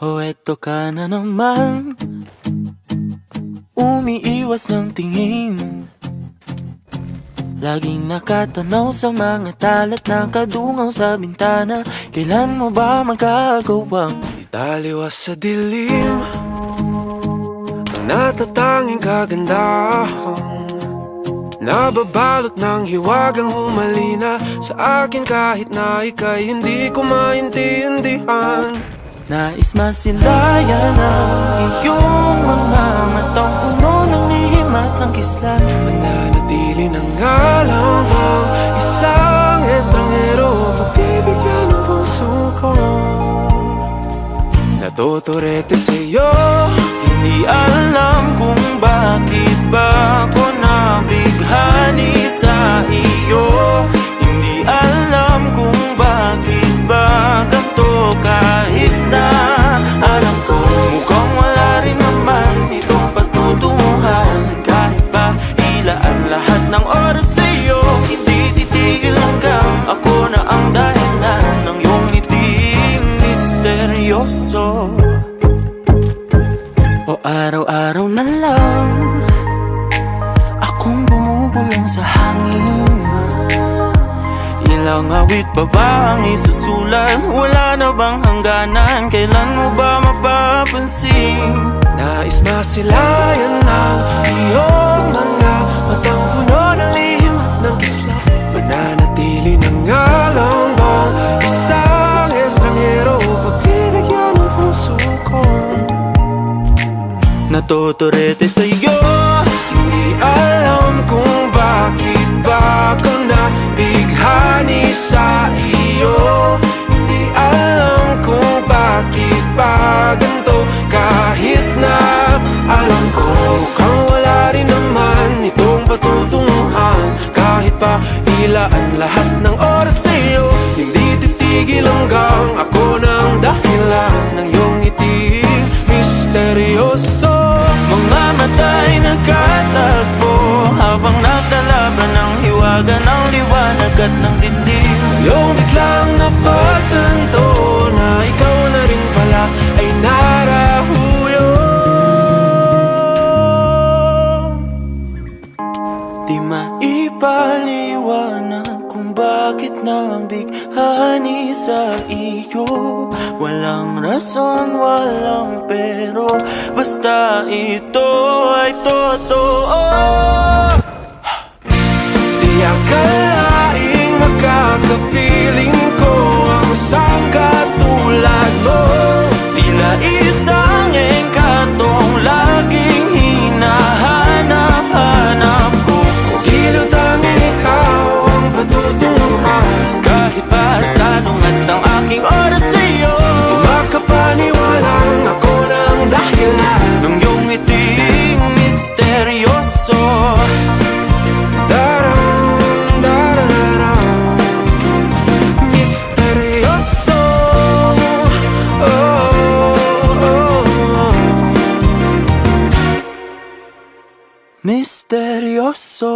O eto ka na naman, umiiwas ng tingin, laging nakatanaw sa mga talat na kadungaw sa bintana. Kailan mo ba magagawang italiwas sa dilim ang natatanging kagandahan, nababalot ng hiwagang humalina sa akin kahit na ika'y hindi ko maintindihan. nais masilayan ang iyong mga matang puno ng lihim at ng kislan. Mananatili ng ngalang mo, isang estranghero, pagbibigyan ng puso ko. Natuturete sa'yo, Hindi alam kung bakit ba ako nabighani sa iyo. Hindi alam kung bakit ba ganito, kahit na alam ko mukhang wala rin naman itong pagtutunguhan. Kahit pa ilaan lahat ng oras sa iyo, hindi titigil hanggang ako na ang dahilan ng iyong ngiting misteryoso. O araw-araw na lang akong bumubulong sa hangin. Ilang awit pa ba ang isusulat? Wala na bang hangganan? Kailan mo ba mapapansin? nais masilayan ng iyong mga matang puno ng lihim at ng kislap. Mananatili ng ngalang mo, isang estranghero, pagbibigyan ng puso ko. Natuturete sa'yo, Hindi alam kung bakit ba ako nabighani sa iyo. Hindi alam kung bakit ba ganito, kahit na alam ko mukhang wala rin naman itong patutunguhan. Kahit pa ilaan lahat ng oras sa iyo, hindi titigil hanggang ako ng dahilan ng iyong ngiting misteryoso. mga mata'y nagkatagpo habang naglalaban ng hiwaga ng liwanag at ng dilim. Yung biglang napagtanto na ikaw na rin pala ay narahuyo. Di maipaliwanag kung bakit nabighani sa iyo. Walang rason, walang pero, basta ito ay totoo. Di akalaing makakapiling ko ang isang katulad mo. Tila isang engkantong laging hinahanap-hanap ko. Tila tanging ikaw ang patutunguhan. Kahit pa sanungat ang aking oras sa iyo, makapaniwalang ako ng dahilan ng iyong ngiting misteryoso. Misteryoso. Oh, oh, oh. Misteryoso.